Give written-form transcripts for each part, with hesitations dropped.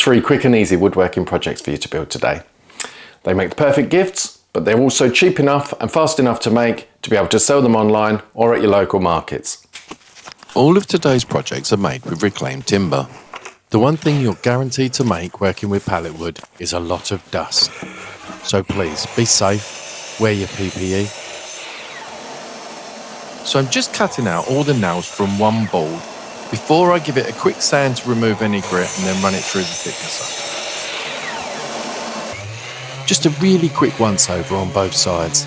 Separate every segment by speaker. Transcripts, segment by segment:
Speaker 1: 3 quick and easy woodworking projects for you to build today. They make the perfect gifts, but they're also cheap enough and fast enough to make to be able to sell them online or at your local markets.
Speaker 2: All of today's projects are made with reclaimed timber. The one thing you're guaranteed to make working with pallet wood is a lot of dust. So please be safe, wear your PPE. So I'm just cutting out all the nails from one board before I give it a quick sand to remove any grit and then run it through the thicknesser. Just a really quick once over on both sides.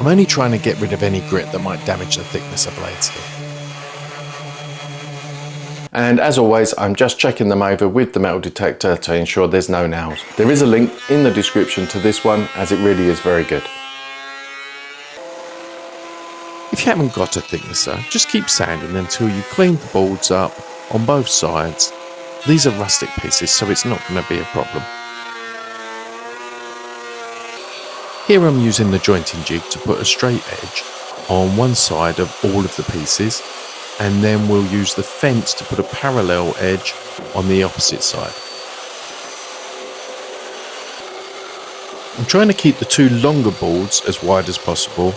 Speaker 2: I'm only trying to get rid of any grit that might damage the thicknesser blades here.
Speaker 1: And as always, I'm just checking them over with the metal detector to ensure there's no nails. There is a link in the description to this one, as it really is very good.
Speaker 2: If you haven't got a thicknesser, just keep sanding until you clean the boards up on both sides. These are rustic pieces, so it's not going to be a problem. Here I'm using the jointing jig to put a straight edge on one side of all of the pieces, and then we'll use the fence to put a parallel edge on the opposite side. I'm trying to keep the 2 longer boards as wide as possible,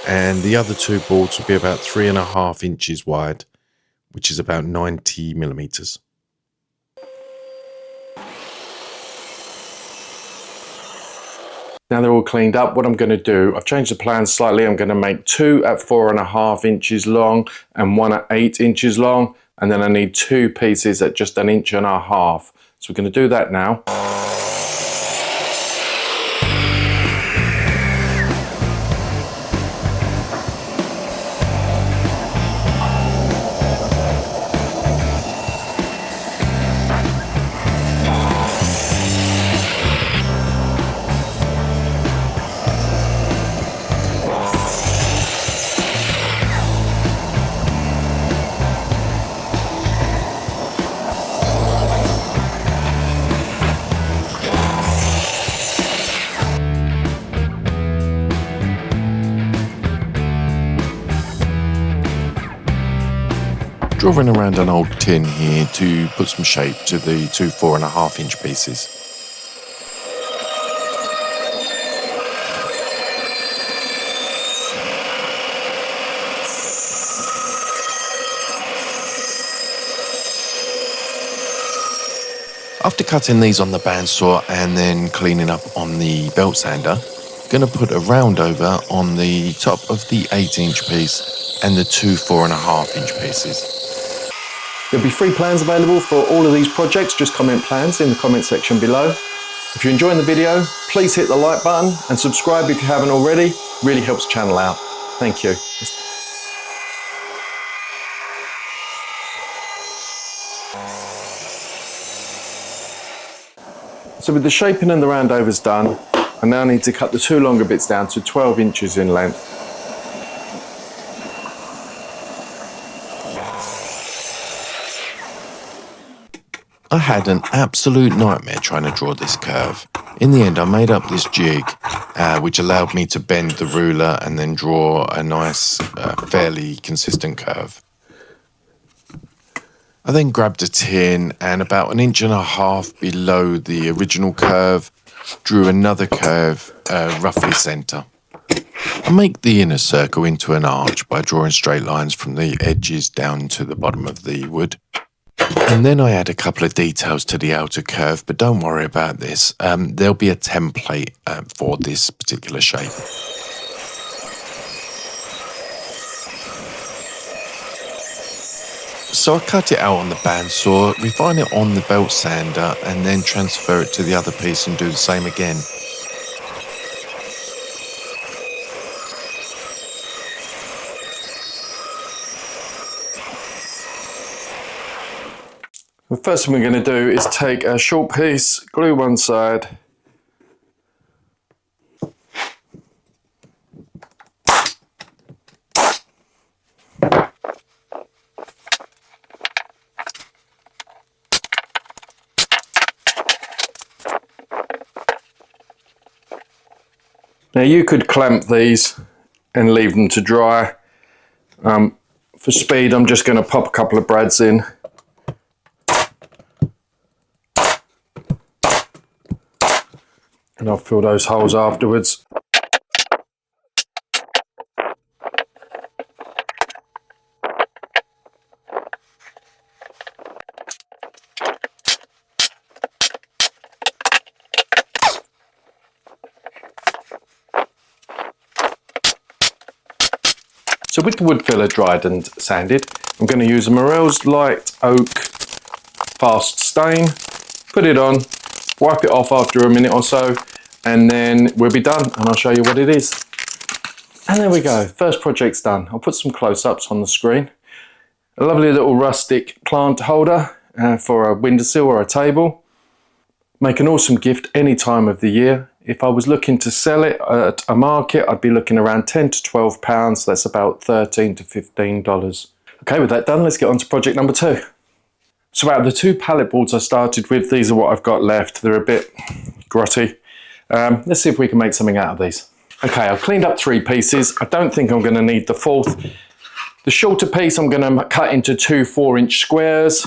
Speaker 2: and the other 2 boards will be about 3.5 inches wide, which is about 90 millimeters.
Speaker 1: Now they're all cleaned up, what I'm going to do, I've changed the plan slightly. I'm going to make 2 at 4.5 inches long and 1 at 8 inches long, and then I need 2 pieces at just 1.5 inches. So we're going to do that now.
Speaker 2: Drawing around an old tin here to put some shape to the 2 4.5 inch pieces. After cutting these on the bandsaw and then cleaning up on the belt sander, I'm going to put a round over on the top of the 8 inch piece and the 2 4.5 inch pieces.
Speaker 1: There'll be free plans available for all of these projects. Just comment plans in the comment section below. If you're enjoying the video, please hit the like button and subscribe if you haven't already. Really helps the channel out. Thank you. So with the shaping and the roundovers done, I now need to cut the 2 longer bits down to 12 inches in length.
Speaker 2: I had an absolute nightmare trying to draw this curve. In the end, I made up this jig, which allowed me to bend the ruler and then draw a nice, fairly consistent curve. I then grabbed a tin and about 1.5 inches below the original curve, drew another curve, roughly centre. I make the inner circle into an arch by drawing straight lines from the edges down to the bottom of the wood. And then I add a couple of details to the outer curve, but don't worry about this. There'll be a template for this particular shape. So I cut it out on the bandsaw, refine it on the belt sander, and then transfer it to the other piece and do the same again.
Speaker 1: The first thing we're going to do is take a short piece, glue one side, now you could clamp these and leave them to dry. For speed, I'm just going to pop a couple of brads in. and I'll fill those holes afterwards. So with the wood filler dried and sanded, I'm going to use a Morel's Light Oak Fast Stain, put it on, wipe it off after a minute or so, and then we'll be done and I'll show you what it is. And there we go, first project's done. I'll put some close-ups on the screen. A lovely little rustic plant holder for a windowsill or a table. Make an awesome gift any time of the year. If I was looking to sell it at a market, I'd be looking around £10 to £12. That's about $13 to $15. Okay, with that done, let's get on to project number 2. So out of the 2 pallet boards I started with, these are what I've got left. They're a bit grotty. Let's see if we can make something out of these. Okay, I've cleaned up 3 pieces. I don't think I'm going to need the 4th. The shorter piece I'm going to cut into 2 4-inch squares,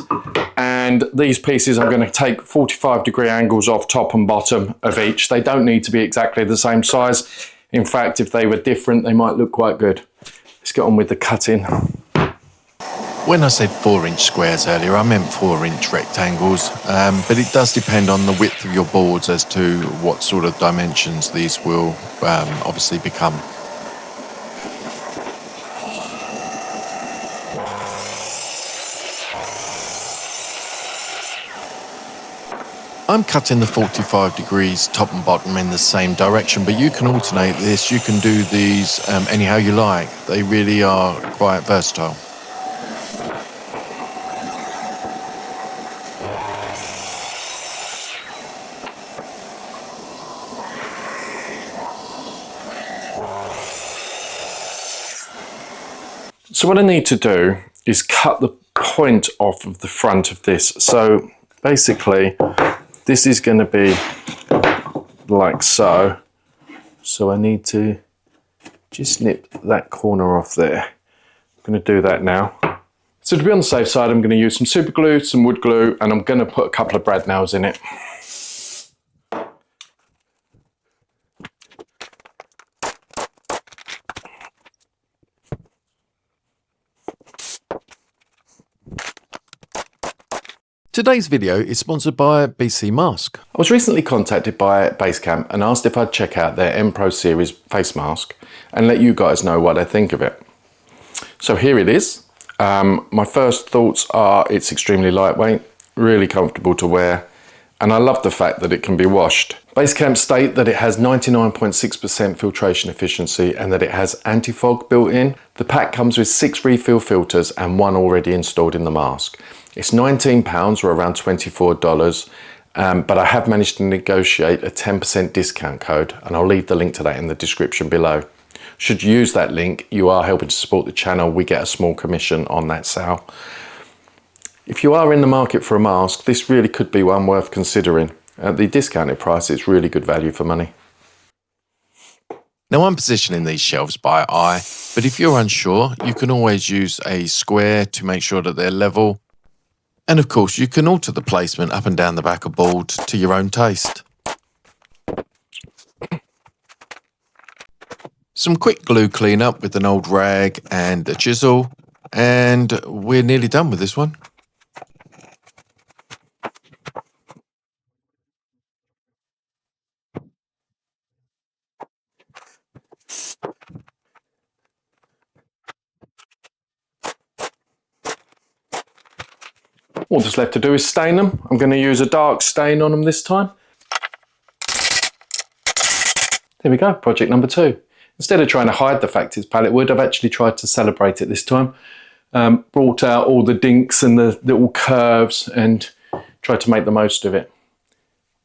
Speaker 1: and these pieces I'm going to take 45-degree angles off top and bottom of each. They don't need to be exactly the same size. In fact, if they were different, they might look quite good. Let's get on with the cutting.
Speaker 2: When I said 4-inch squares earlier, I meant 4-inch rectangles, but it does depend on the width of your boards as to what sort of dimensions these will obviously become. I'm cutting the 45 degrees top and bottom in the same direction, but you can alternate this. You can do these anyhow you like. They really are quite versatile.
Speaker 1: So what I need to do is cut the point off of the front of this. So basically, this is going to be like so. So I need to just nip that corner off there. I'm going to do that now. So to be on the safe side, I'm going to use some super glue, some wood glue, and I'm going to put a couple of brad nails in it.
Speaker 2: Today's video is sponsored by BC Mask.
Speaker 1: I was recently contacted by Basecamp and asked if I'd check out their M Pro Series face mask and let you guys know what I think of it. So here it is. My first thoughts are it's extremely lightweight, really comfortable to wear, and I love the fact that it can be washed. Basecamp state that it has 99.6% filtration efficiency and that it has anti-fog built in. The pack comes with 6 refill filters and 1 already installed in the mask. It's £19 or around $24, but I have managed to negotiate a 10% discount code, and I'll leave the link to that in the description below. Should you use that link, you are helping to support the channel. We get a small commission on that sale. If you are in the market for a mask, this really could be one worth considering. At the discounted price, it's really good value for money.
Speaker 2: Now I'm positioning these shelves by eye, but if you're unsure, you can always use a square to make sure that they're level. And of course, you can alter the placement up and down the back of board to your own taste. Some quick glue cleanup with an old rag and a chisel, and we're nearly done with this one.
Speaker 1: All that's left to do is stain them. I'm going to use a dark stain on them this time. There we go, project number 2. Instead of trying to hide the fact it's pallet wood, I've actually tried to celebrate it this time. Brought out all the dinks and the little curves and tried to make the most of it.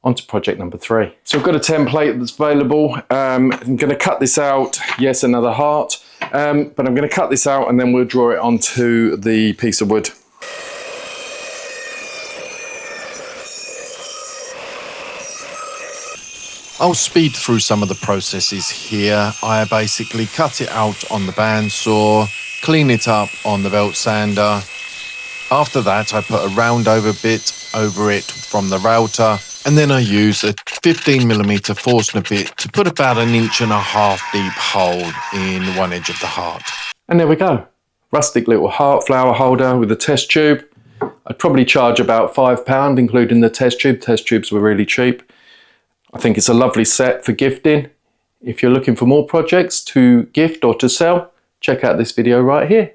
Speaker 1: On to project number 3. So I've got a template that's available. I'm going to cut this out. Yes, another heart. But I'm going to cut this out and then we'll draw it onto the piece of wood.
Speaker 2: I'll speed through some of the processes here. I basically cut it out on the bandsaw, clean it up on the belt sander. After that, I put a round over bit over it from the router, And then I use a 15mm Forstner bit to put about 1.5 inch deep hole in one edge of the heart.
Speaker 1: And there we go. Rustic little heart flower holder with a test tube. I'd probably charge about £5 including the test tube. Test tubes were really cheap. I think it's a lovely set for gifting. If you're looking for more projects to gift or to sell, check out this video right here.